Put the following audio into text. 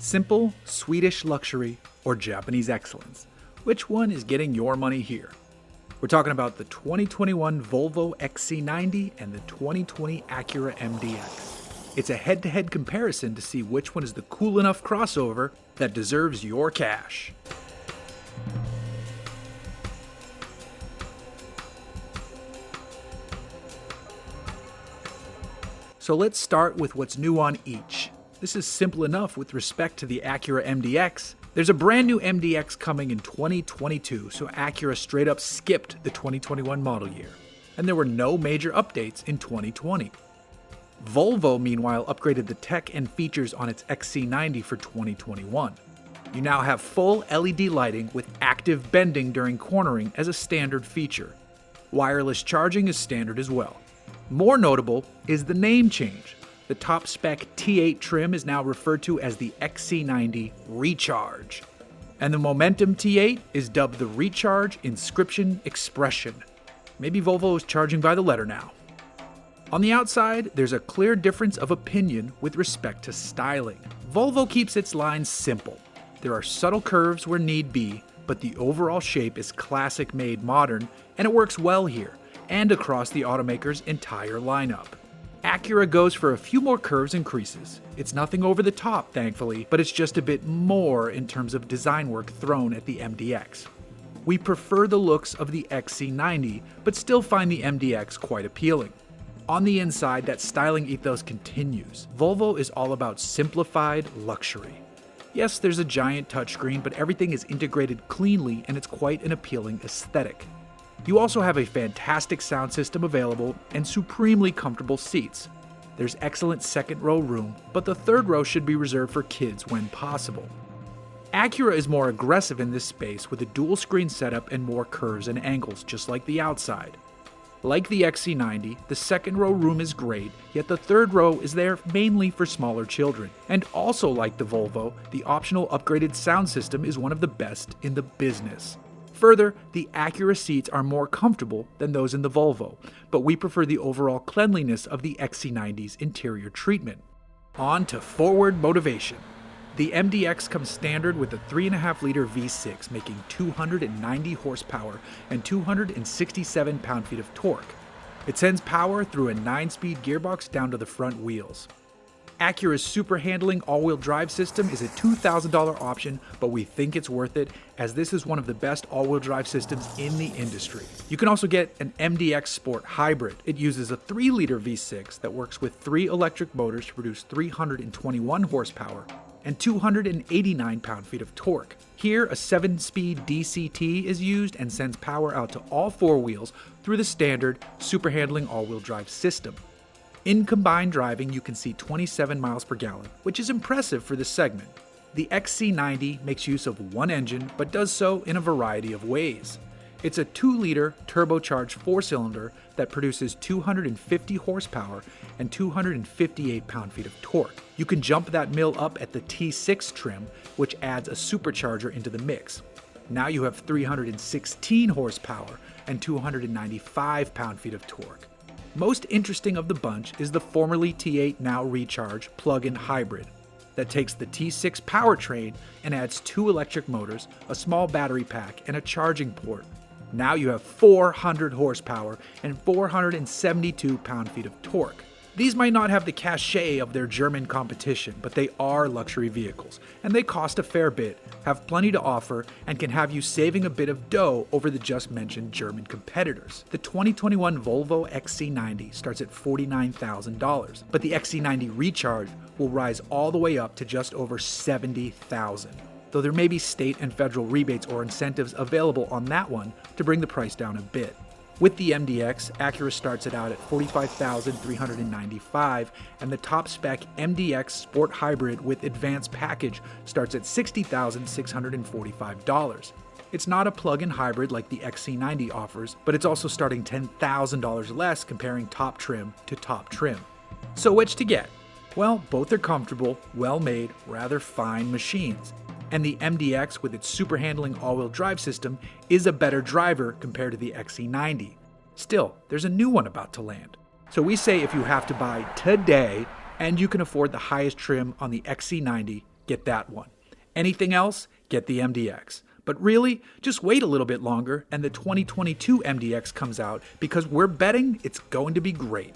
Simple, Swedish luxury, or Japanese excellence? Which one is getting your money here? We're talking about the 2021 Volvo XC90 and the 2020 Acura MDX. It's a head-to-head comparison to see which one is the cool enough crossover that deserves your cash. So let's start with what's new on each. This is simple enough with respect to the Acura MDX. There's a brand new MDX coming in 2022, so Acura straight up skipped the 2021 model year. And there were no major updates in 2020. Volvo, meanwhile, upgraded the tech and features on its XC90 for 2021. You now have full LED lighting with active bending during cornering as a standard feature. Wireless charging is standard as well. More notable is the name change. The top spec T8 trim is now referred to as the XC90 Recharge. And the Momentum T8 is dubbed the Recharge Inscription Expression. Maybe Volvo is charging by the letter now. On the outside, there's a clear difference of opinion with respect to styling. Volvo keeps its lines simple. There are subtle curves where need be, but the overall shape is classic made modern, and it works well here, and across the automaker's entire lineup. Acura goes for a few more curves and creases. It's nothing over the top, thankfully, but it's just a bit more in terms of design work thrown at the MDX. We prefer the looks of the XC90, but still find the MDX quite appealing. On the inside, that styling ethos continues. Volvo is all about simplified luxury. Yes, there's a giant touchscreen, but everything is integrated cleanly and it's quite an appealing aesthetic. You also have a fantastic sound system available and supremely comfortable seats. There's excellent second row room, but the third row should be reserved for kids when possible. Acura is more aggressive in this space with a dual screen setup and more curves and angles, just like the outside. Like the XC90, the second row room is great, yet the third row is there mainly for smaller children. And also like the Volvo, the optional upgraded sound system is one of the best in the business. Further, the Acura seats are more comfortable than those in the Volvo, but we prefer the overall cleanliness of the XC90's interior treatment. On to forward motivation. The MDX comes standard with a 3.5-liter V6 making 290 horsepower and 267 pound-feet of torque. It sends power through a 9-speed gearbox down to the front wheels. Acura's super handling all-wheel drive system is a $2,000 option, but we think it's worth it as this is one of the best all-wheel drive systems in the industry. You can also get an MDX Sport Hybrid. It uses a 3-liter V6 that works with 3 electric motors to produce 321 horsepower and 289 pound-feet of torque. Here, a 7-speed DCT is used and sends power out to all 4 wheels through the standard super handling all-wheel drive system. In combined driving, you can see 27 miles per gallon, which is impressive for this segment. The XC90 makes use of one engine, but does so in a variety of ways. It's a 2-liter turbocharged 4-cylinder that produces 250 horsepower and 258 pound-feet of torque. You can jump that mill up at the T6 trim, which adds a supercharger into the mix. Now you have 316 horsepower and 295 pound-feet of torque. Most interesting of the bunch is the formerly T8 now Recharge plug-in hybrid that takes the T6 powertrain and adds 2 electric motors, a small battery pack, and a charging port. Now you have 400 horsepower and 472 pound-feet of torque. These might not have the cachet of their German competition, but they are luxury vehicles, and they cost a fair bit, have plenty to offer, and can have you saving a bit of dough over the just mentioned German competitors. The 2021 Volvo XC90 starts at $49,000, but the XC90 Recharge will rise all the way up to just over $70,000. Though there may be state and federal rebates or incentives available on that one to bring the price down a bit. With the MDX, Acura starts it out at $45,395, and the top spec MDX Sport Hybrid with Advanced Package starts at $60,645. It's not a plug-in hybrid like the XC90 offers, but it's also starting $10,000 less comparing top trim to top trim. So which to get? Well, both are comfortable, well-made, rather fine machines. And the MDX with its super handling all-wheel drive system is a better driver compared to the XC90. Still, there's a new one about to land. So we say if you have to buy today and you can afford the highest trim on the XC90, get that one. Anything else, get the MDX. But really, just wait a little bit longer and the 2022 MDX comes out because we're betting it's going to be great.